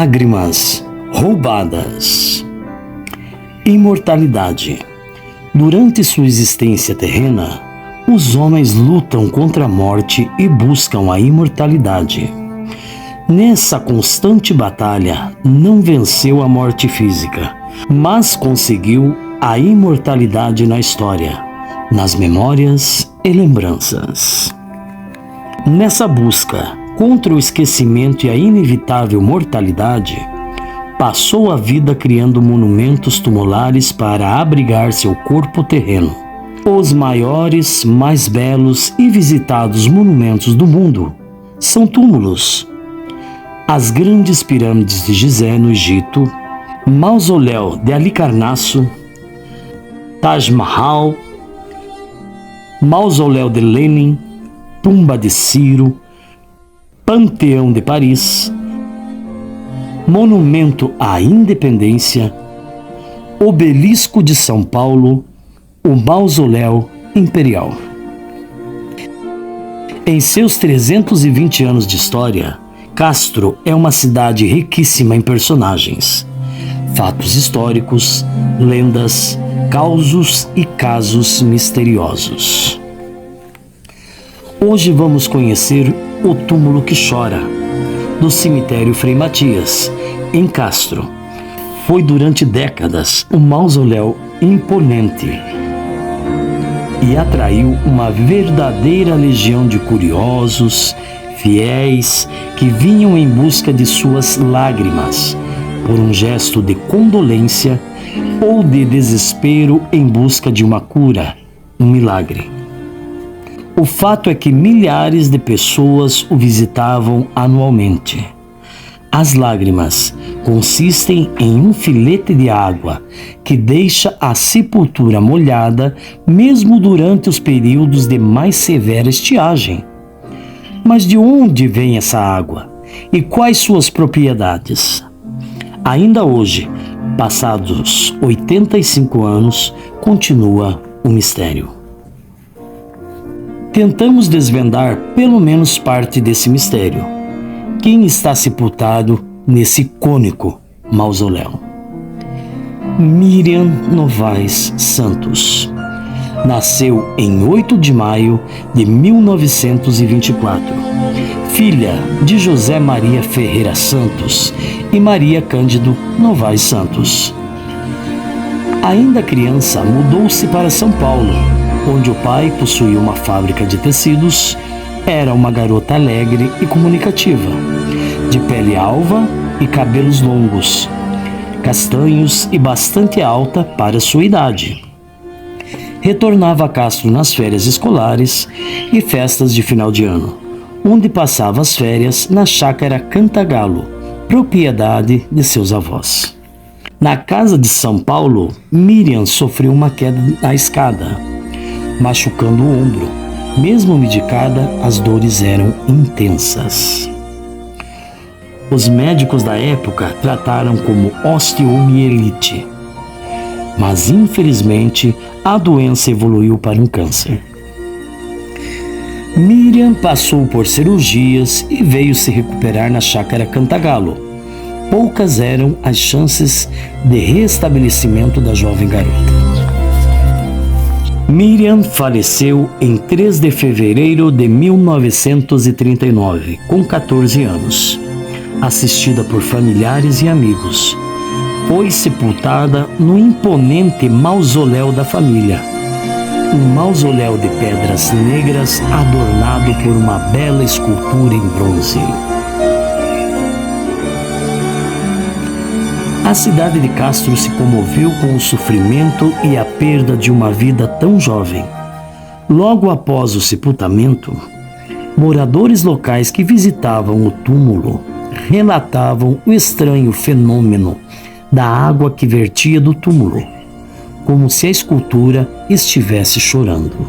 Lágrimas roubadas. Imortalidade. Durante sua existência terrena, os homens lutam contra a morte e buscam a imortalidade. Nessa constante batalha, não venceu a morte física, mas conseguiu a imortalidade na história, nas memórias e lembranças. Nessa busca contra o esquecimento e a inevitável mortalidade, passou a vida criando monumentos tumulares para abrigar seu corpo terreno. Os maiores, mais belos e visitados monumentos do mundo são túmulos. As grandes pirâmides de Gizé, no Egito, Mausoléu de Halicarnasso, Taj Mahal, Mausoléu de Lenin, Tumba de Ciro, Panteão de Paris, Monumento à Independência, Obelisco de São Paulo, o Mausoléu Imperial. Em seus 320 anos de história, Castro é uma cidade riquíssima em personagens, fatos históricos, lendas, causos e casos misteriosos. Hoje vamos conhecer o Túmulo que Chora, do cemitério Frei Matias, em Castro. Foi durante décadas um mausoléu imponente e atraiu uma verdadeira legião de curiosos, fiéis, que vinham em busca de suas lágrimas, por um gesto de condolência ou de desespero em busca de uma cura, um milagre. O fato é que milhares de pessoas o visitavam anualmente. As lágrimas consistem em um filete de água que deixa a sepultura molhada mesmo durante os períodos de mais severa estiagem. Mas de onde vem essa água e quais suas propriedades? Ainda hoje, passados 85 anos, continua o mistério. Tentamos desvendar pelo menos parte desse mistério. Quem está sepultado nesse icônico mausoléu? Miriam Novaes Santos. Nasceu em 8 de maio de 1924, filha de José Maria Ferreira Santos e Maria Cândido Novaes Santos. Ainda criança, mudou-se para São Paulo, onde o pai possuía uma fábrica de tecidos. Era uma garota alegre e comunicativa, de pele alva e cabelos longos, castanhos e bastante alta para sua idade. Retornava a Castro nas férias escolares e festas de final de ano, onde passava as férias na chácara Cantagalo, propriedade de seus avós. Na casa de São Paulo, Miriam sofreu uma queda na escada, machucando o ombro. Mesmo medicada, as dores eram intensas. Os médicos da época trataram como osteomielite, mas infelizmente a doença evoluiu para um câncer. Miriam passou por cirurgias e veio se recuperar na chácara Cantagalo. Poucas eram as chances de restabelecimento da jovem garota. Miriam faleceu em 3 de fevereiro de 1939, com 14 anos. Assistida por familiares e amigos, foi sepultada no imponente mausoléu da família. Um mausoléu de pedras negras adornado por uma bela escultura em bronze. A cidade de Castro se comoveu com o sofrimento e a perda de uma vida tão jovem. Logo após o sepultamento, moradores locais que visitavam o túmulo relatavam o estranho fenômeno da água que vertia do túmulo, como se a escultura estivesse chorando.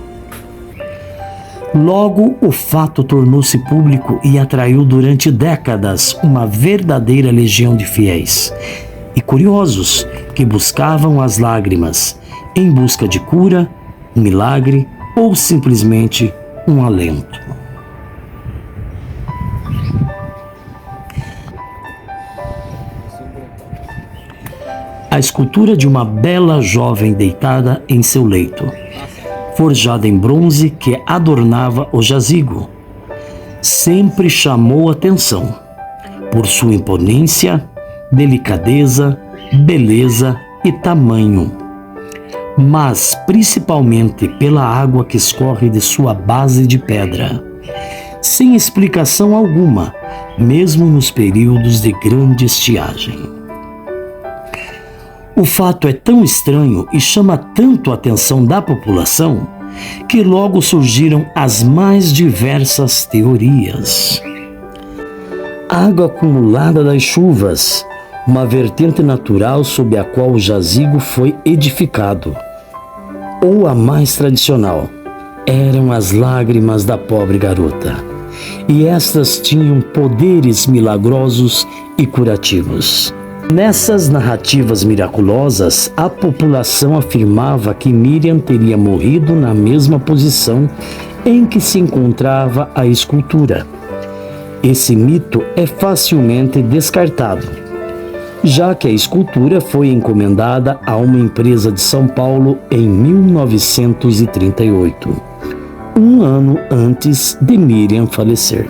Logo, o fato tornou-se público e atraiu durante décadas uma verdadeira legião de fiéis e curiosos que buscavam as lágrimas em busca de cura, um milagre ou simplesmente um alento. a escultura de uma bela jovem deitada em seu leito, forjada em bronze que adornava o jazigo. Sempre chamou atenção por sua imponência, delicadeza, beleza e tamanho, mas principalmente pela água que escorre de sua base de pedra, sem explicação alguma, mesmo nos períodos de grande estiagem. O fato é tão estranho e chama tanto a atenção da população que logo surgiram as mais diversas teorias. Água acumulada das chuvas, uma vertente natural sob a qual o jazigo foi edificado. Ou a mais tradicional, eram as lágrimas da pobre garota, e estas tinham poderes milagrosos e curativos. Nessas narrativas miraculosas, a população afirmava que Miriam teria morrido na mesma posição em que se encontrava a escultura. Esse mito é facilmente descartado, já que a escultura foi encomendada a uma empresa de São Paulo em 1938, um ano antes de Miriam falecer.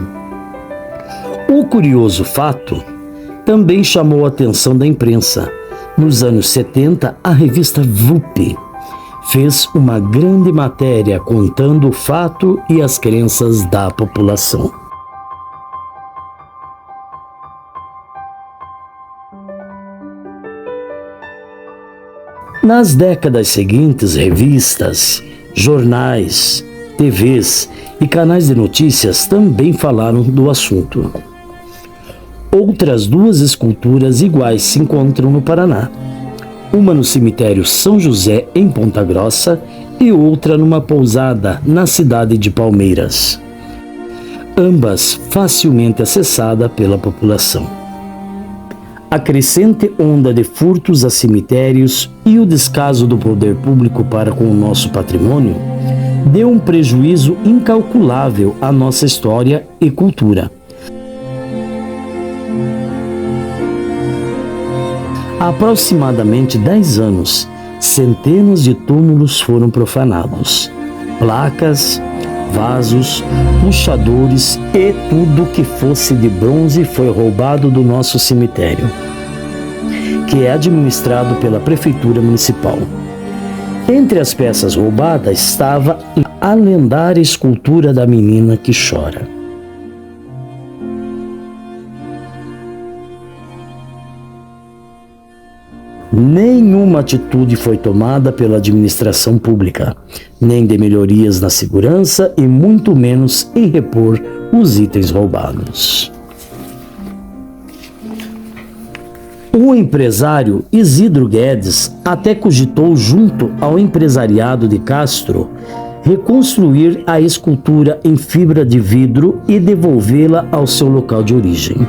O curioso fato também chamou a atenção da imprensa. Nos anos 70, a revista VUP fez uma grande matéria contando o fato e as crenças da população. Nas décadas seguintes, revistas, jornais, TVs e canais de notícias também falaram do assunto. Outras duas esculturas iguais se encontram no Paraná. Uma no cemitério São José, em Ponta Grossa, e outra numa pousada na cidade de Palmeiras. Ambas facilmente acessadas pela população. A crescente onda de furtos a cemitérios e o descaso do poder público para com o nosso patrimônio deu um prejuízo incalculável à nossa história e cultura. Há aproximadamente 10 anos, centenas de túmulos foram profanados. Placas, vasos, puxadores e tudo que fosse de bronze foi roubado do nosso cemitério, que é administrado pela Prefeitura Municipal. Entre as peças roubadas estava a lendária escultura da menina que chora. Nenhuma atitude foi tomada pela administração pública, nem de melhorias na segurança e muito menos em repor os itens roubados. O empresário Isidro Guedes até cogitou, junto ao empresariado de Castro, reconstruir a escultura em fibra de vidro e devolvê-la ao seu local de origem,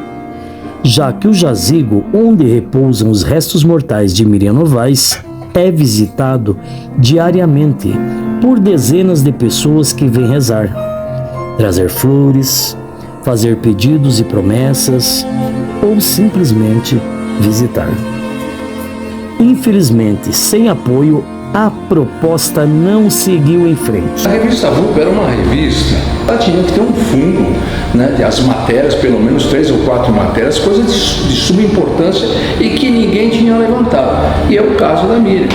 já que o jazigo onde repousam os restos mortais de Miriam Novaes é visitado diariamente por dezenas de pessoas que vêm rezar, trazer flores, fazer pedidos e promessas ou simplesmente visitar. Infelizmente, sem apoio, a proposta não seguiu em frente. A revista VUP era uma revista, ela tinha que ter um fundo, né, as matérias, pelo menos 3 ou 4 matérias, coisas de subimportância e que ninguém tinha levantado. E é o caso da Miriam.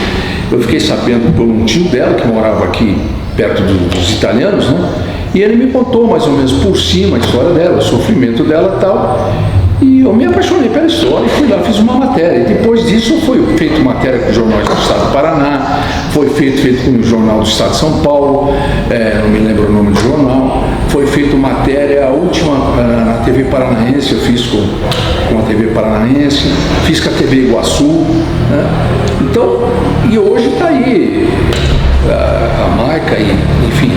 Eu fiquei sabendo por um tio dela que morava aqui perto dos italianos, né? E ele me contou mais ou menos por cima a história dela, o sofrimento dela e tal. E eu me apaixonei pela história e fui lá, fiz uma matéria. E depois disso foi feita matéria com jornais do Estado do Paraná, foi feito com o Jornal do Estado de São Paulo, não me lembro o nome do jornal. Foi feita matéria, a última na TV Paranaense, eu fiz com a TV Paranaense, fiz com a TV Iguaçu, né? Então, e hoje está aí a Maica e, enfim,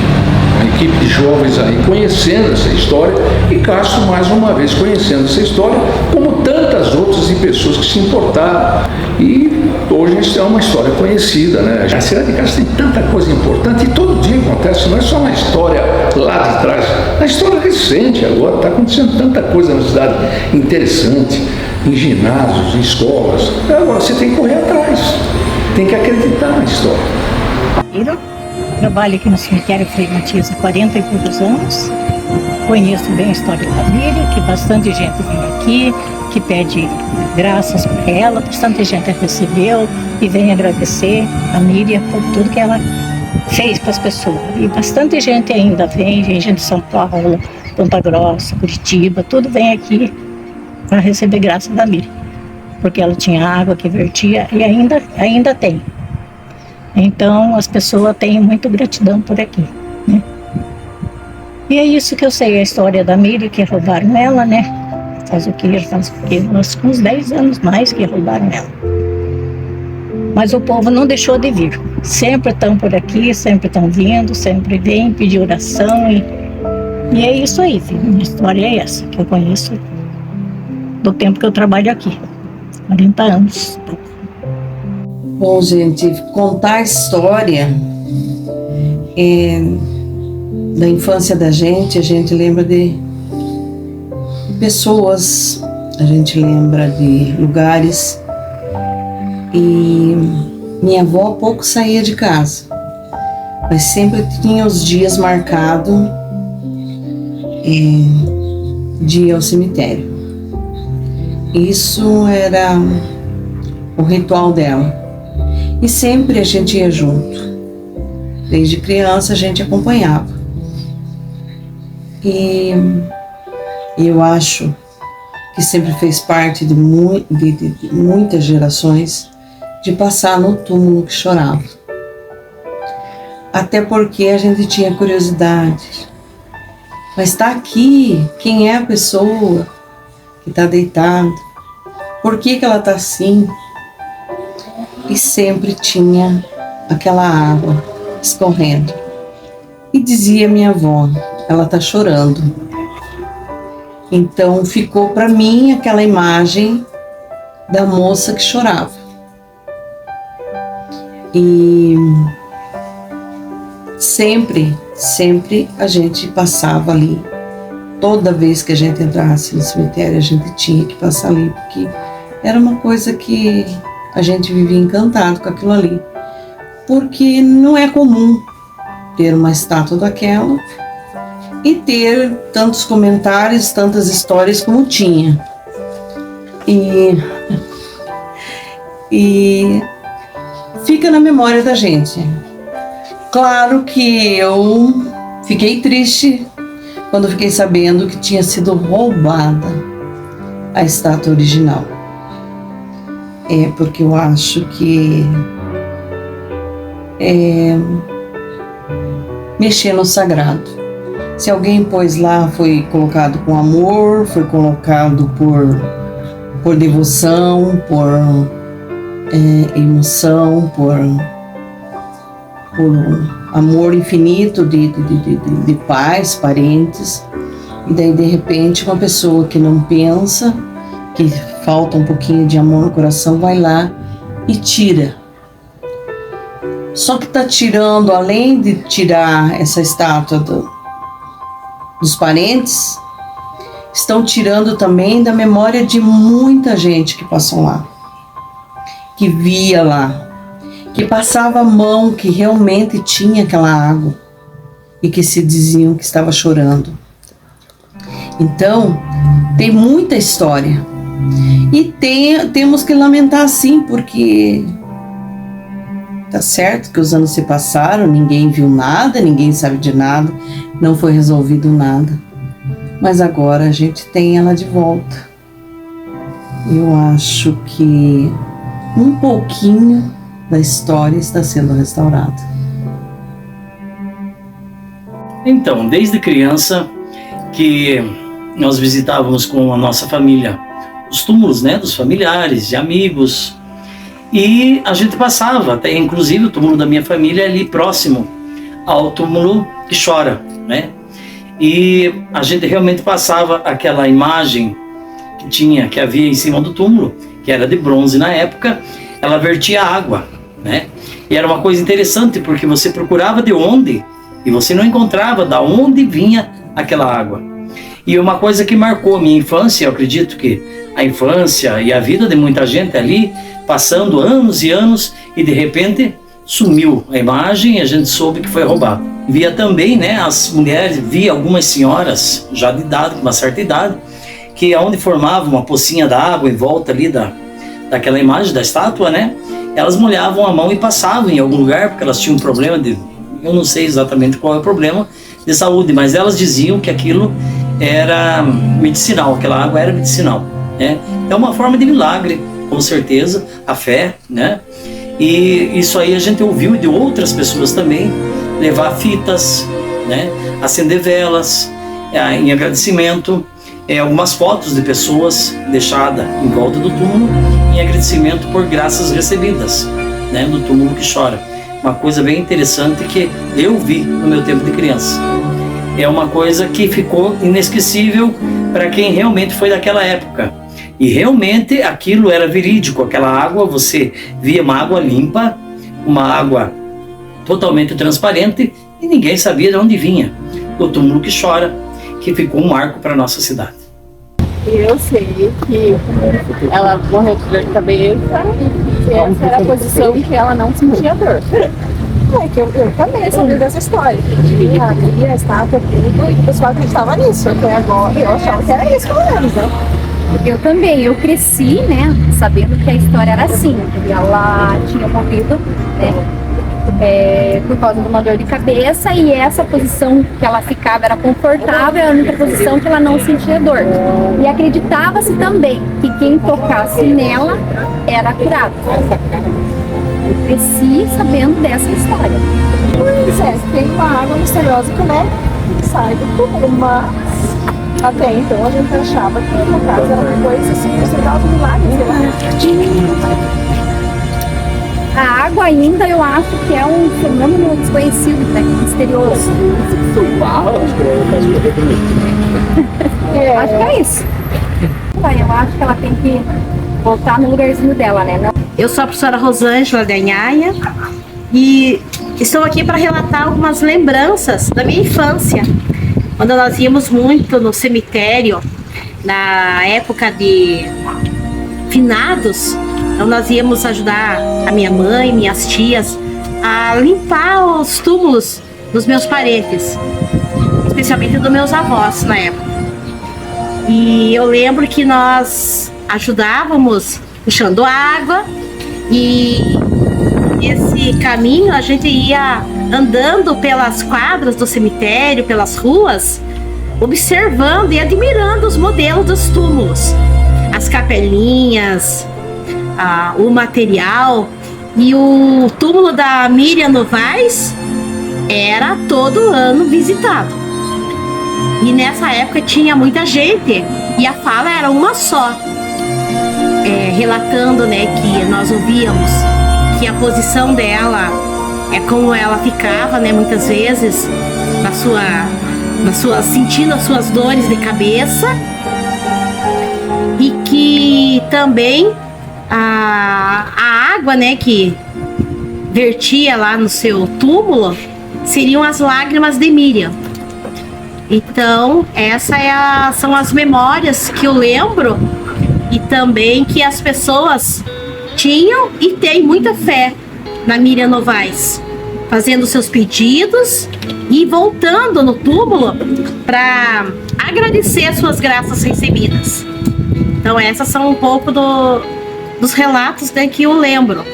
uma equipe de jovens aí conhecendo essa história e Castro mais uma vez conhecendo essa história, como tantas outras de pessoas que se importaram. E hoje isso é uma história conhecida, né? A cidade de Castro tem tanta coisa importante e todo dia acontece, não é só na história lá de trás, na história recente agora, está acontecendo tanta coisa na cidade interessante. em ginásios, em escolas. Agora você tem que correr atrás, tem que acreditar na história. Eu trabalho aqui no cemitério Frei Matias há 40 e poucos anos. Conheço bem a história da Miriam, que bastante gente vem aqui, que pede graças para ela, bastante gente a recebeu e vem agradecer a Miriam por tudo que ela fez para as pessoas. E bastante gente ainda vem gente de São Paulo, Ponta Grossa, Curitiba, tudo vem aqui para receber graça da Miriam, porque ela tinha água que vertia e ainda tem. Então as pessoas têm muita gratidão por aqui, né? E é isso que eu sei, a história da Miriam, que roubaram ela, né? Faz uns 10 anos mais que roubaram ela. Mas o povo não deixou de vir. Sempre estão por aqui, sempre estão vindo, sempre vêm pedir oração. E é isso aí, filho. Minha história é essa, que eu conheço do tempo que eu trabalho aqui. 40 anos. Bom, gente, contar a história da infância da gente, a gente lembra de pessoas, a gente lembra de lugares. E minha avó pouco saía de casa, mas sempre tinha os dias marcados de ir ao cemitério. Isso era o ritual dela. E sempre a gente ia junto. Desde criança a gente acompanhava. E eu acho que sempre fez parte de muitas gerações de passar no túmulo que chorava. Até porque a gente tinha curiosidade. Mas está aqui, quem é a pessoa que está deitada? Por que ela está assim? E sempre tinha aquela água escorrendo. E dizia minha avó, ela está chorando. Então ficou para mim aquela imagem da moça que chorava. E sempre a gente passava ali. Toda vez que a gente entrasse no cemitério, a gente tinha que passar ali, porque era uma coisa que a gente vivia encantado com aquilo ali. Porque não é comum ter uma estátua daquela e ter tantos comentários, tantas histórias como tinha. E fica na memória da gente. Claro que eu fiquei triste quando fiquei sabendo que tinha sido roubada a estátua original. Porque eu acho que mexer no sagrado. Se alguém pôs lá, foi colocado com amor, foi colocado por devoção, por emoção, por amor infinito de pais, parentes. E daí, de repente, uma pessoa que não pensa, que falta um pouquinho de amor no coração, vai lá e tira. Só que está tirando, além de tirar essa estátua dos parentes, estão tirando também da memória de muita gente que passou lá, que via lá, que passava a mão, que realmente tinha aquela água e que se diziam que estava chorando. Então, tem muita história. E temos que lamentar sim, porque tá certo que os anos se passaram, ninguém viu nada, ninguém sabe de nada, não foi resolvido nada. Mas agora a gente tem ela de volta. Eu acho que um pouquinho da história está sendo restaurada. Então, desde criança que nós visitávamos com a nossa família os túmulos, né, dos familiares, de amigos, e a gente passava, até inclusive o túmulo da minha família é ali próximo ao túmulo que chora, né? E a gente realmente passava aquela imagem que havia em cima do túmulo, que era de bronze na época, ela vertia água, né? E era uma coisa interessante, porque você procurava de onde, e você não encontrava da onde vinha aquela água. E uma coisa que marcou a minha infância, eu acredito que a infância e a vida de muita gente ali, passando anos e anos, e de repente sumiu a imagem e a gente soube que foi roubado. Via também, né, as mulheres, via algumas senhoras já de idade, com uma certa idade, que onde formava uma pocinha d'água em volta ali daquela imagem da estátua, né, elas molhavam a mão e passavam em algum lugar, porque elas tinham um problema de, eu não sei exatamente qual é o problema de saúde, mas elas diziam que aquilo era medicinal, aquela água era medicinal, né? É uma forma de milagre, com certeza, a fé, né? E isso aí a gente ouviu de outras pessoas também, levar fitas, né? Acender velas, em agradecimento, algumas fotos de pessoas deixadas em volta do túmulo, em agradecimento por graças recebidas, né? Do túmulo que chora. Uma coisa bem interessante que eu vi no meu tempo de criança. É uma coisa que ficou inesquecível para quem realmente foi daquela época. E realmente aquilo era verídico, aquela água, você via uma água limpa, uma água totalmente transparente e ninguém sabia de onde vinha. O túmulo que chora, que ficou um marco para a nossa cidade. Eu sei que ela morreu de dor de cabeça e que essa era a posição que ela não sentia dor. É que eu também sabia dessa história. Havia a estátua, tudo, e o pessoal acreditava nisso. Até agora eu achava que era isso, pelo menos, né? Eu também, eu cresci, né, sabendo que a história era assim, que ela tinha morrido, né, por causa de uma dor de cabeça, e essa posição que ela ficava era confortável, era a única posição que ela não sentia dor. E acreditava-se também que quem tocasse nela era curado. Eu cresci sabendo dessa história. Pois é, tem uma água misteriosa que, né, sai do túmulo, mas até então a gente achava que no caso era uma coisa assim, misteriosa, milagre, sei lá. A água ainda eu acho que é um fenômeno desconhecido, né, misterioso. Acho que é isso. Eu acho que ela tem que voltar no lugarzinho dela, né? Eu sou a professora Rosângela Ganhaia e estou aqui para relatar algumas lembranças da minha infância, quando nós íamos muito no cemitério, na época de finados. Então nós íamos ajudar a minha mãe, minhas tias, a limpar os túmulos dos meus parentes, especialmente dos meus avós na época. E eu lembro que nós ajudávamos puxando água, e esse caminho a gente ia andando pelas quadras do cemitério, pelas ruas, observando e admirando os modelos dos túmulos, as capelinhas, o material. E o túmulo da Miriam Novaes era todo ano visitado. E nessa época tinha muita gente e a fala era uma só, relatando, né, que nós ouvíamos que a posição dela é como ela ficava, né, muitas vezes na sua sentindo as suas dores de cabeça, e que também a água, né, que vertia lá no seu túmulo seriam as lágrimas de Miriam. Então, são as memórias que eu lembro, e também que as pessoas tinham e têm muita fé na Miriam Novaes, fazendo seus pedidos e voltando no túmulo para agradecer as suas graças recebidas. Então, essas são um pouco dos relatos, né, que eu lembro.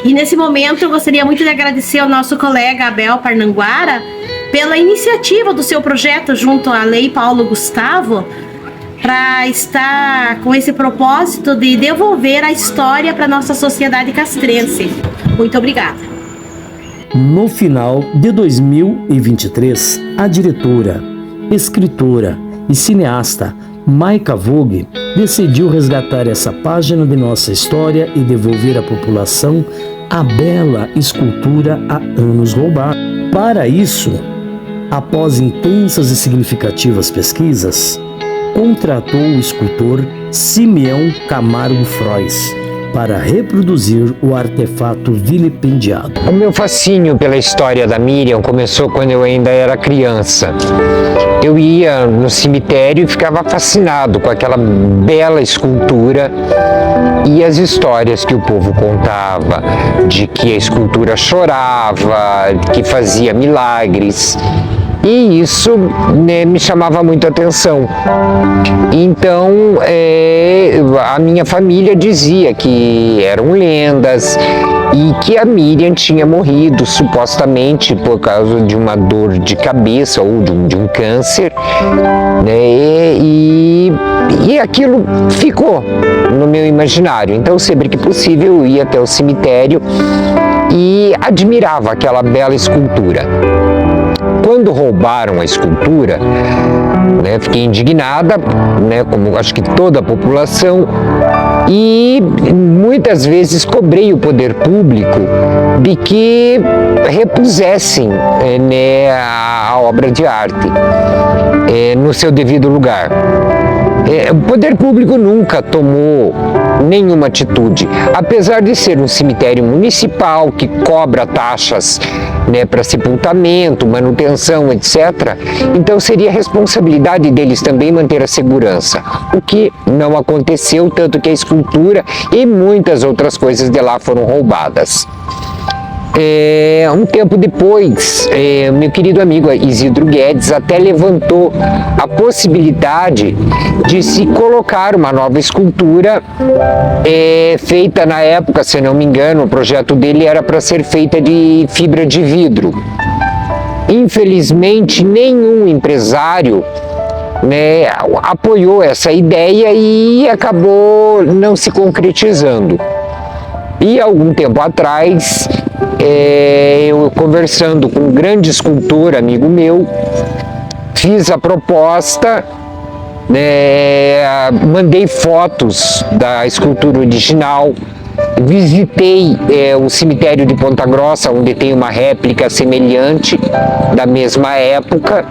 E nesse momento eu gostaria muito de agradecer ao nosso colega Abel Parnanguara pela iniciativa do seu projeto junto à Lei Paulo Gustavo, para estar com esse propósito de devolver a história para a nossa sociedade castrense. Muito obrigada. No final de 2023, a diretora, escritora e cineasta Maika Vogue decidiu resgatar essa página de nossa história e devolver à população a bela escultura há anos roubada. Para isso, após intensas e significativas pesquisas, contratou o escultor Simeão Camargo Frois para reproduzir o artefato vilipendiado. O meu fascínio pela história da Miriam começou quando eu ainda era criança. Eu ia no cemitério e ficava fascinado com aquela bela escultura e as histórias que o povo contava, de que a escultura chorava, que fazia milagres. E isso, né, me chamava muito a atenção. Então, a minha família dizia que eram lendas e que a Miriam tinha morrido supostamente por causa de uma dor de cabeça ou de um câncer, né, e aquilo ficou no meu imaginário. Então, sempre que possível, eu ia até o cemitério e admirava aquela bela escultura. Quando roubaram a escultura, né, fiquei indignada, né, como acho que toda a população, e muitas vezes cobrei o poder público de que repusessem, né, a obra de arte no seu devido lugar. O poder público nunca tomou nenhuma atitude, apesar de ser um cemitério municipal que cobra taxas, né, para sepultamento, manutenção, etc. Então seria responsabilidade deles também manter a segurança, o que não aconteceu, tanto que a escultura e muitas outras coisas de lá foram roubadas. Um tempo depois, meu querido amigo Isidro Guedes até levantou a possibilidade de se colocar uma nova escultura feita na época, se não me engano, o projeto dele era para ser feita de fibra de vidro. Infelizmente, nenhum empresário, né, apoiou essa ideia e acabou não se concretizando. E algum tempo atrás, eu conversando com um grande escultor, amigo meu, fiz a proposta, mandei fotos da escultura original, visitei o cemitério de Ponta Grossa, onde tem uma réplica semelhante da mesma época,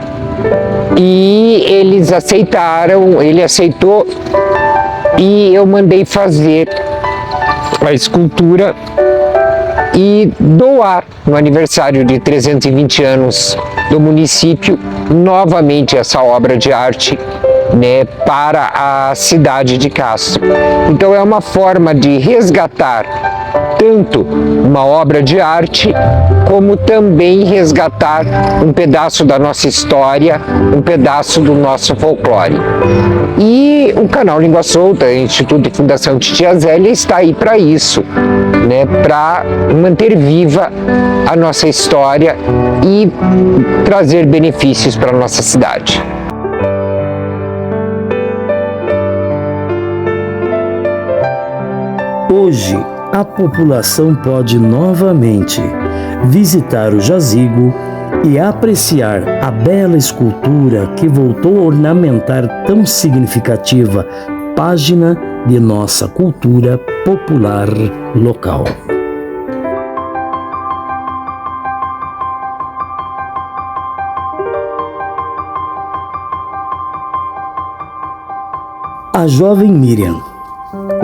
e eles aceitaram, ele aceitou, e eu mandei fazer a escultura e doar no aniversário de 320 anos do município novamente essa obra de arte, né, para a cidade de Castro. Então é uma forma de resgatar tanto uma obra de arte, como também resgatar um pedaço da nossa história, um pedaço do nosso folclore. E o canal Língua Solta, Instituto e Fundação Titia Zélia, está aí para isso, né, para manter viva a nossa história e trazer benefícios para a nossa cidade. Hoje, a população pode novamente visitar o jazigo e apreciar a bela escultura que voltou a ornamentar tão significativa página de nossa cultura popular local. A jovem Miriam,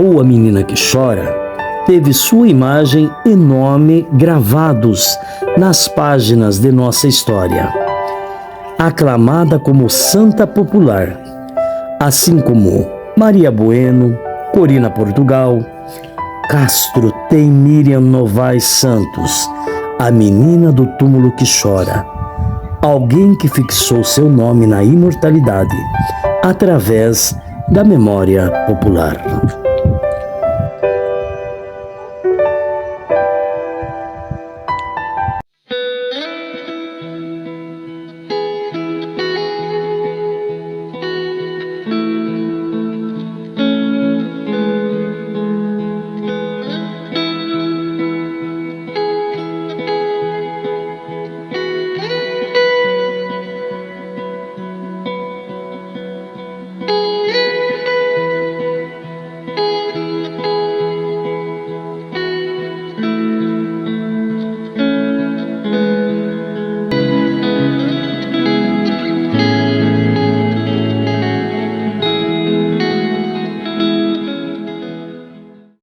ou a menina que chora, teve sua imagem e nome gravados nas páginas de nossa história. Aclamada como santa popular, assim como Maria Bueno, Corina Portugal, Castro tem Miriam Novaes Santos, a menina do túmulo que chora, alguém que fixou seu nome na imortalidade através da memória popular.